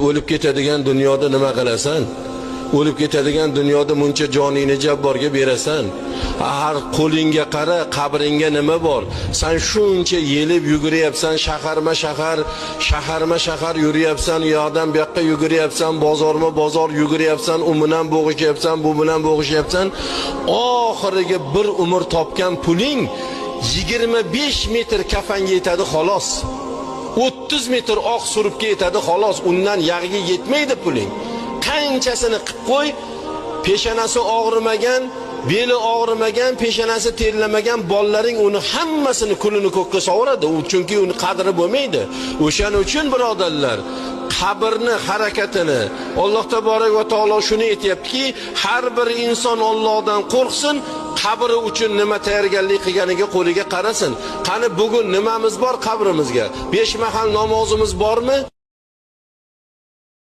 O'lib ketadigan dunyoda nima qilasan? O'lib ketadigan dunyoda muncha joningni jabborga berasan. Har qo'lingga qara, qabringga nima bor? Sen shuncha yelib yuguryapsan, shaharma-shahar yuryapsan, u yoqdan bu yoqqa yuguryapsan, bozor yuguryapsan, u bilan bo'g'ishyapsan, bu bilan bo'g'ishyapsan. Oxiriga bir umr topgan puling 25 metr kafanga yetadi xolos. 30 metr oq suribga yetadi xolos. Undan yag'iga yetmaydi puling. Qanchasini qilib qo'y, peshonasi og'rimagan, beli og'rimagan, peshonasi terlamagan bollarining uni hammasini kulini ko'kka sovuradi. U chunki uni qadri bo'lmaydi. O'shaning uchun birodarlar, qabrni harakatini Alloh taborak va taolo shuni aytayaptiki, har bir inson Allohdan qo'rqsin, qabri uchun nima tayyorgarlik qilganiga qo'liga qarasin. Qani bugun nimamiz bor qabrimizga? 5 mahal namozimiz bormi?